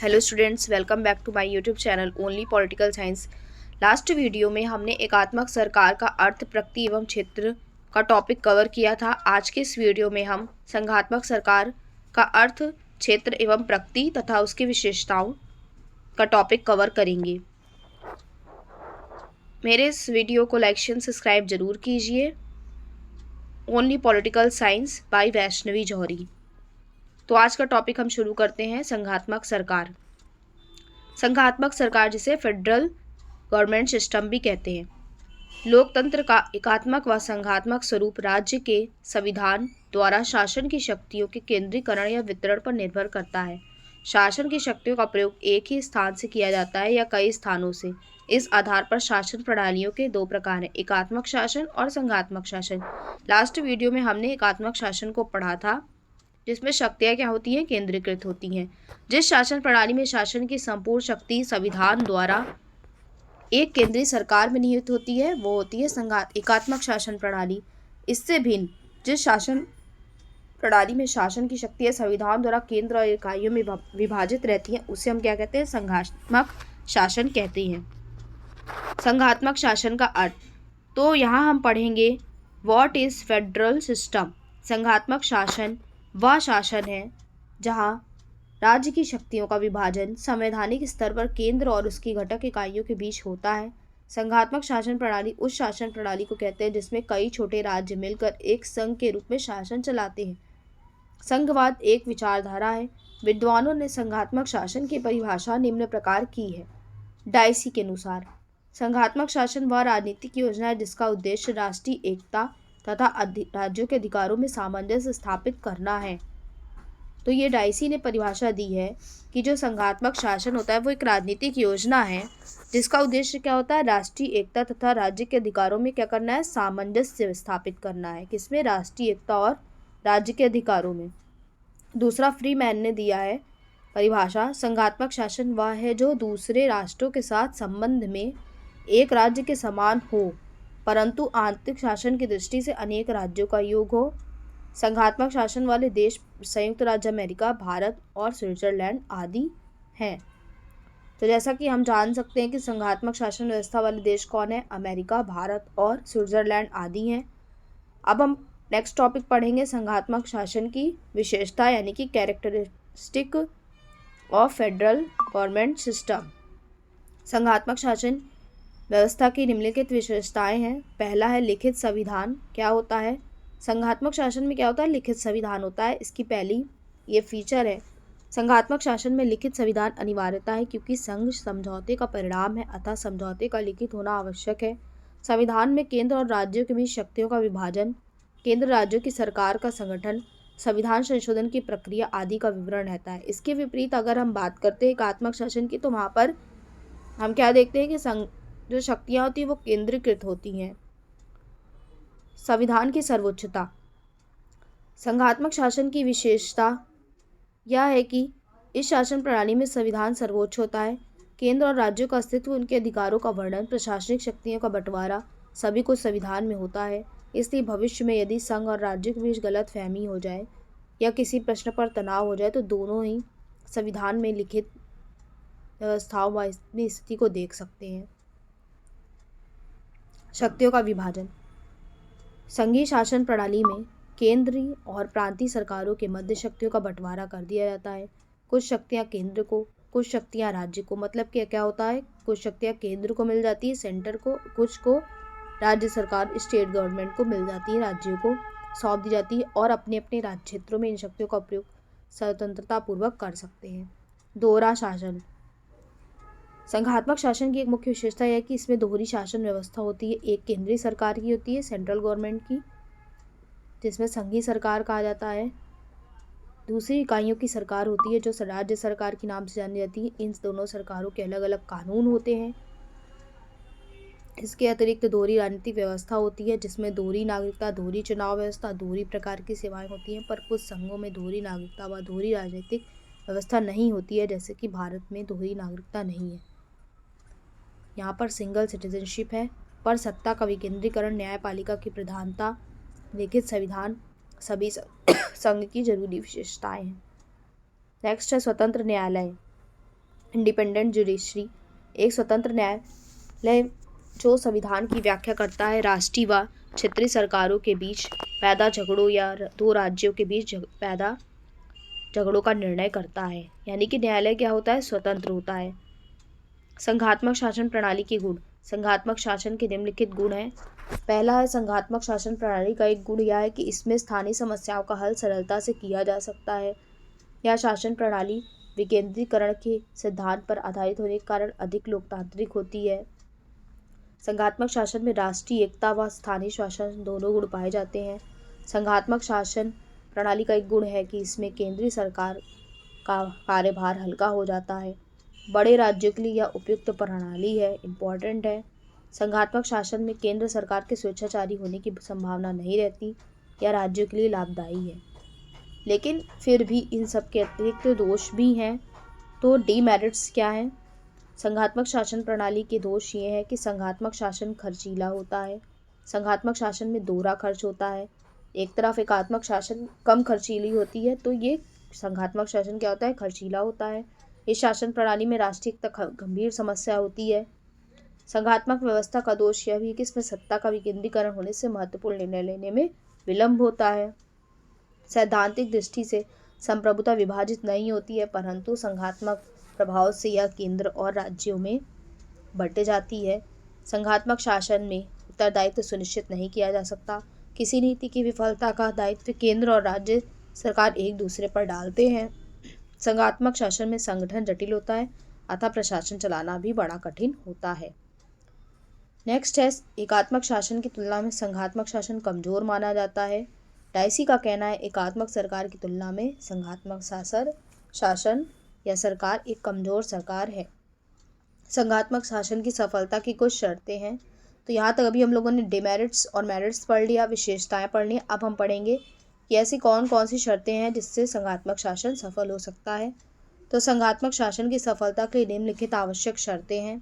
Hello students, welcome back to my YouTube channel only political science. Last video में हमने एकात्मक सरकार का अर्थ, प्रकृति एवं क्षेत्र का टॉपिक कवर किया था। आज के इस वीडियो में हम संघात्मक सरकार का अर्थ, क्षेत्र एवं प्रकृति तथा उसकी विशेषताओं का टॉपिक कवर करेंगे। मेरे इस वीडियो को लाइक शेयर सब्सक्राइब जरूर कीजिए। Only political science by Vaishnavi Jauhari. तो आज का टॉपिक हम शुरू करते हैं। संघात्मक सरकार। संघात्मक सरकार जिसे फेडरल गवर्नमेंट सिस्टम भी कहते हैं, लोकतंत्र का एकात्मक व संघात्मक स्वरूप राज्य के संविधान द्वारा शासन की शक्तियों के केंद्रीकरण या वितरण पर निर्भर करता है। शासन की शक्तियों का प्रयोग एक ही स्थान से किया जाता है या कई स्थानों से। इस आधार पर शासन प्रणालियों के दो प्रकार हैं, एकात्मक शासन और संघात्मक शासन। लास्ट वीडियो में हमने एकात्मक शासन को पढ़ा था, जिसमें शक्तियाँ क्या होती हैं, केंद्रीकृत होती हैं। जिस शासन प्रणाली में शासन की संपूर्ण शक्ति संविधान द्वारा एक केंद्रीय सरकार में निहित होती है, वो होती है एकात्मक शासन प्रणाली। इससे भिन्न जिस शासन प्रणाली में शासन की शक्तियाँ संविधान द्वारा केंद्र और इकाइयों में विभाजित रहती हैं, उसे हम क्या कहते हैं, संघात्मक शासन कहते हैं। संघात्मक शासन का अर्थ, तो यहाँ हम पढ़ेंगे व्हाट इज फेडरल सिस्टम। संघात्मक शासन वह शासन है जहाँ राज्य की शक्तियों का विभाजन संवैधानिक स्तर पर केंद्र और उसकी घटक इकाइयों के बीच होता है। संघात्मक शासन प्रणाली उस शासन प्रणाली को कहते हैं जिसमें कई छोटे राज्य मिलकर एक संघ के रूप में शासन चलाते हैं। संघवाद एक विचारधारा है। विद्वानों ने संघात्मक शासन की परिभाषा निम्न प्रकार की है। डाइसी के अनुसार संघात्मक शासन वह राजनीतिक योजना है जिसका उद्देश्य राष्ट्रीय एकता तथा राज्यों के अधिकारों में सामंजस्य स्थापित करना है। तो ये डाइसी ने परिभाषा दी है कि जो संघात्मक शासन होता है वो एक राजनीतिक योजना है जिसका उद्देश्य क्या होता है, राष्ट्रीय एकता तथा राज्य के अधिकारों में क्या करना है, सामंजस्य स्थापित करना है। किसमें, राष्ट्रीय एकता और राज्य के अधिकारों में। दूसरा फ्रीमैन ने दिया है परिभाषा, संघात्मक शासन वह है जो दूसरे राष्ट्रों के साथ संबंध में एक राज्य के समान हो परंतु आंतरिक शासन की दृष्टि से अनेक राज्यों का योग हो। संघात्मक शासन वाले देश संयुक्त राज्य अमेरिका, भारत और स्विट्जरलैंड आदि हैं। तो जैसा कि हम जान सकते हैं कि संघात्मक शासन व्यवस्था वाले देश कौन है, अमेरिका, भारत और स्विट्जरलैंड आदि हैं। अब हम नेक्स्ट टॉपिक पढ़ेंगे, संघात्मक शासन की विशेषता यानी कि characteristic of federal government system. संघात्मक शासन व्यवस्था की निम्नलिखित विशेषताएं हैं। पहला है लिखित संविधान। क्या होता है, संघात्मक शासन में क्या होता है, लिखित संविधान होता है। इसकी पहली ये फीचर है, संघात्मक शासन में लिखित संविधान अनिवार्यता है क्योंकि संघ समझौते का परिणाम है, अतः समझौते का लिखित होना आवश्यक है। संविधान में केंद्र और राज्यों के बीच शक्तियों का विभाजन, केंद्र राज्यों की सरकार का संगठन, संविधान संशोधन की प्रक्रिया आदि का विवरण रहता है। इसके विपरीत अगर हम बात करते हैं एकात्मक शासन की, तो वहाँ पर हम क्या देखते हैं कि जो शक्तियाँ होती हैं वो केंद्रीकृत होती हैं। संविधान की सर्वोच्चता। संघात्मक शासन की विशेषता यह है कि इस शासन प्रणाली में संविधान सर्वोच्च होता है। केंद्र और राज्यों का अस्तित्व, उनके अधिकारों का वर्णन, प्रशासनिक शक्तियों का बंटवारा सभी कुछ संविधान में होता है। इसलिए भविष्य में यदि संघ और राज्यों के बीच गलतफहमी हो जाए या किसी प्रश्न पर तनाव हो जाए तो दोनों ही संविधान में लिखित व्यवस्थाओं व स्थिति को देख सकते हैं। शक्तियों का विभाजन। संघीय शासन प्रणाली में केंद्रीय और प्रांतीय सरकारों के मध्य शक्तियों का बंटवारा कर दिया जाता है। कुछ शक्तियां केंद्र को, कुछ शक्तियां राज्य को, मतलब कि क्या होता है, कुछ शक्तियां केंद्र को मिल जाती है, सेंटर को, कुछ को राज्य सरकार, स्टेट गवर्नमेंट को मिल जाती है, राज्यों को सौंप दी जाती है और अपने अपने राज्य क्षेत्रों में इन शक्तियों का उपयोग स्वतंत्रता पूर्वक कर सकते हैं। दोहरा शासन। संघात्मक शासन की एक मुख्य विशेषता यह है कि इसमें दोहरी शासन व्यवस्था होती है। एक केंद्रीय सरकार की होती है, सेंट्रल गवर्नमेंट की, जिसमें संघीय सरकार कहा जाता है। दूसरी इकाइयों की सरकार होती है जो राज्य सरकार के नाम से जानी जाती है। इन दोनों सरकारों के अलग अलग कानून होते हैं। इसके अतिरिक्त दोहरी राजनीतिक व्यवस्था होती है जिसमें दोहरी नागरिकता, दोहरी चुनाव व्यवस्था, दोहरी प्रकार की सेवाएं होती हैं। पर कुछ संघों में दोहरी नागरिकता व दोहरी राजनीतिक व्यवस्था नहीं होती है, जैसे कि भारत में दोहरी नागरिकता नहीं है। यहाँ पर सिंगल सिटीजनशिप है। पर सत्ता का विकेंद्रीकरण, न्यायपालिका की प्रधानता, लिखित संविधान सभी संघ की जरूरी विशेषताएं हैं। नेक्स्ट है स्वतंत्र न्यायालय। इंडिपेंडेंट जुडिशरी, एक स्वतंत्र न्यायालय जो संविधान की व्याख्या करता है। राष्ट्रीय व क्षेत्रीय सरकारों के बीच पैदा झगड़ों या दो राज्यों के बीच पैदा झगड़ों का निर्णय करता है। यानी कि न्यायालय क्या होता है, स्वतंत्र होता है। संघात्मक शासन प्रणाली के गुण। संघात्मक शासन के निम्नलिखित गुण हैं। पहला है, संघात्मक शासन प्रणाली का एक गुण यह है कि इसमें स्थानीय समस्याओं का हल सरलता से किया जा सकता है। यह शासन प्रणाली विकेंद्रीकरण के सिद्धांत पर आधारित होने के कारण अधिक लोकतांत्रिक होती है। संघात्मक शासन में राष्ट्रीय एकता व स्थानीय शासन दोनों गुण पाए जाते हैं। संघात्मक शासन प्रणाली का एक गुण है कि इसमें केंद्रीय सरकार का कार्यभार हल्का हो जाता है। बड़े राज्यों के लिए यह उपयुक्त प्रणाली है, इम्पॉर्टेंट है। संघात्मक शासन में केंद्र सरकार के स्वेच्छाचारी होने की संभावना नहीं रहती। यह राज्यों के लिए लाभदायी है। लेकिन फिर भी इन सब के अतिरिक्त दोष भी हैं। तो डीमेरिट्स क्या हैं? संघात्मक शासन प्रणाली के दोष ये हैं कि संघात्मक शासन खर्चीला होता है। संघात्मक शासन में दोहरा खर्च होता है। एक तरफ एकात्मक शासन कम खर्चीली होती है, तो ये संघात्मक शासन क्या होता है, खर्चीला होता है। इस शासन प्रणाली में राष्ट्रीय एकता गंभीर समस्या होती है। संघात्मक व्यवस्था का दोष यह भी है कि इसमें सत्ता का विकेंद्रीकरण होने से महत्वपूर्ण निर्णय लेने में विलंब होता है। सैद्धांतिक दृष्टि से संप्रभुता विभाजित नहीं होती है, परंतु संघात्मक प्रभाव से यह केंद्र और राज्यों में बंट जाती है। संघात्मक शासन में उत्तरदायित्व सुनिश्चित नहीं किया जा सकता। किसी नीति की विफलता का दायित्व केंद्र और राज्य सरकार एक दूसरे पर डालते हैं। संघात्मक शासन में संगठन जटिल होता है, अतः प्रशासन चलाना भी बड़ा कठिन होता है। नेक्स्ट है, एकात्मक शासन की तुलना में संघात्मक शासन कमजोर माना जाता है। डाइसी का कहना है, एकात्मक सरकार की तुलना में संघात्मक शासन या सरकार एक कमजोर सरकार है। संघात्मक शासन की सफलता की कुछ शर्तें हैं। तो यहाँ तक अभी हम लोगों ने डिमेरिट्स और मेरिट्स पढ़ लिया, विशेषताएं पढ़ ली। अब हम पढ़ेंगे कि ऐसी कौन कौन सी शर्तें हैं जिससे संघात्मक शासन सफल हो सकता है। तो संघात्मक शासन की सफलता के लिए निम्नलिखित आवश्यक शर्तें हैं।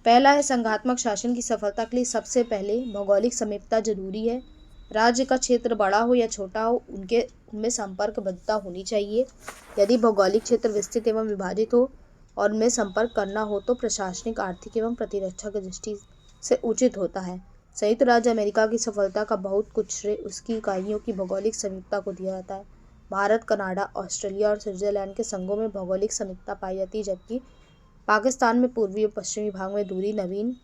पहला है, संघात्मक शासन की सफलता के लिए सबसे पहले भौगोलिक समीपता जरूरी है। राज्य का क्षेत्र बड़ा हो या छोटा हो, उनमें संपर्कबद्धता होनी चाहिए। यदि भौगोलिक क्षेत्र विस्तृत एवं विभाजित हो और उनमें संपर्क करना हो तो प्रशासनिक, आर्थिक एवं प्रतिरक्षा की दृष्टि से उचित होता है। संयुक्त राज्य अमेरिका की सफलता का बहुत कुछ श्रेय उसकी इकाइयों की भौगोलिक समीपता को दिया जाता है। भारत, कनाडा, ऑस्ट्रेलिया और स्विट्जरलैंड के संघों में भौगोलिक समीपता पाई जाती है, जबकि पाकिस्तान में पूर्वी और पश्चिमी भाग में दूरी नवीन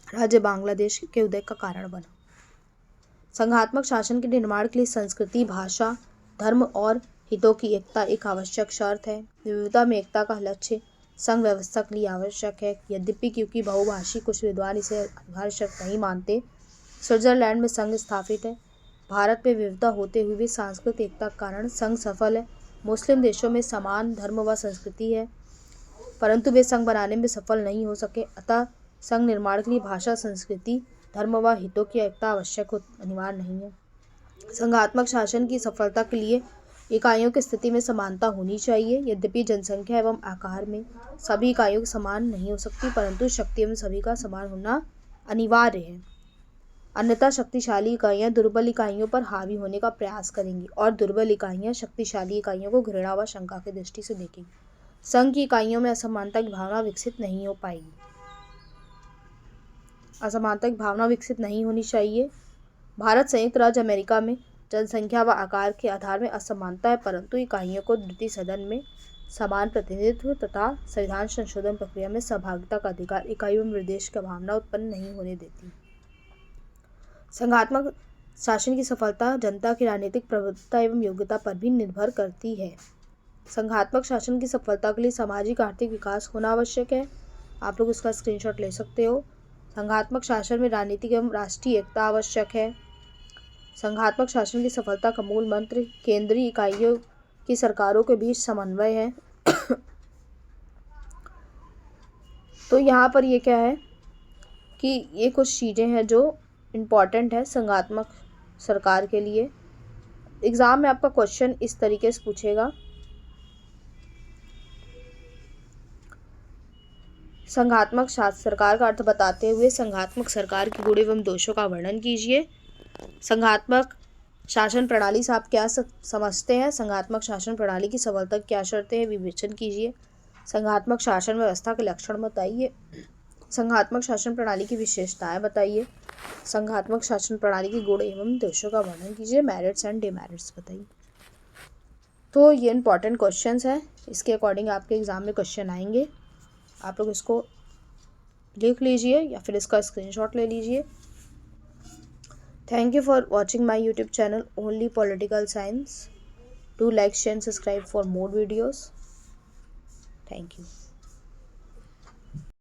राज्य बांग्लादेश के उदय का कारण बना। संघात्मक शासन के निर्माण के लिए संस्कृति, भाषा, धर्म और हितों की एकता एक आवश्यक शर्त है। विविधता में एकता का लक्ष्य संघ व्यवस्था के लिए आवश्यक है। यद्यपि क्योंकि बहुभाषी कुछ विद्वान इसे अनिवार्य शर्त नहीं मानते, स्विट्जरलैंड में संघ स्थापित है। भारत में विविधता होते हुए भी सांस्कृतिक एकता के कारण संघ सफल है। मुस्लिम देशों में समान धर्म व संस्कृति है, परंतु वे संघ बनाने में सफल नहीं हो सके। अतः संघ निर्माण के लिए भाषा, संस्कृति, धर्म व हितों की एकता आवश्यक अनिवार्य नहीं है। संघात्मक शासन की सफलता के लिए इकाइयों की स्थिति में समानता होनी चाहिए। यद्यपि जनसंख्या एवं आकार में सभी इकाइयों समान नहीं हो सकती, परंतु शक्ति में सभी का समान होना अनिवार्य है। अन्यथा शक्तिशाली इकाइयां दुर्बल इकाइयों पर हावी होने का प्रयास करेंगी और दुर्बल इकाइयां शक्तिशाली इकाइयों को घृणा व शंका की दृष्टि से देखेंगी। संघ की इकाइयों में असमानता की भावना विकसित नहीं हो पाएगी। असमानता की भावना विकसित नहीं होनी चाहिए। भारत, संयुक्त राज्य अमेरिका में जनसंख्या व आकार के आधार में असमानता है, परंतु इकाइयों को द्वितीय सदन में समान प्रतिनिधित्व तथा संविधान संशोधन प्रक्रिया में सहभागिता का अधिकार इकाइयों में विद्वेष की भावना उत्पन्न नहीं होने देती। संघात्मक शासन की सफलता जनता की राजनीतिक प्रबुद्धता एवं योग्यता पर भी निर्भर करती है। संघात्मक शासन की सफलता के लिए सामाजिक आर्थिक विकास होना आवश्यक है। आप लोग इसका स्क्रीनशॉट ले सकते हो। संघात्मक शासन में राजनीतिक एवं राष्ट्रीय एकता आवश्यक है। संघात्मक शासन की सफलता का मूल मंत्र केंद्रीय इकाइयों की सरकारों के बीच समन्वय है। तो यहाँ पर ये क्या है कि ये कुछ चीज़ें हैं जो इम्पॉर्टेंट है संघात्मक सरकार के लिए। एग्ज़ाम में आपका क्वेश्चन इस तरीके से पूछेगा, संघात्मक सरकार का अर्थ बताते हुए संघात्मक सरकार के गुण एवं दोषों का वर्णन कीजिए। संघात्मक शासन प्रणाली से आप क्या समझते हैं? संघात्मक शासन प्रणाली की सफलता क्या शर्तें हैं, विवेचन कीजिए। संघात्मक शासन व्यवस्था के लक्षण बताइए। संघात्मक शासन प्रणाली की विशेषताएं बताइए। संघात्मक शासन प्रणाली के गुण एवं दोषों का वर्णन कीजिए। मेरिट्स एंड डिमेरिट्स बताइए। तो ये इंपॉर्टेंट क्वेश्चंस हैं, इसके अकॉर्डिंग आपके एग्ज़ाम में क्वेश्चन आएंगे। आप लोग इसको लिख लीजिए या फिर इसका स्क्रीनशॉट ले लीजिए। Thank you for watching my YouTube channel only political science. Do like, share and subscribe for more videos. Thank you.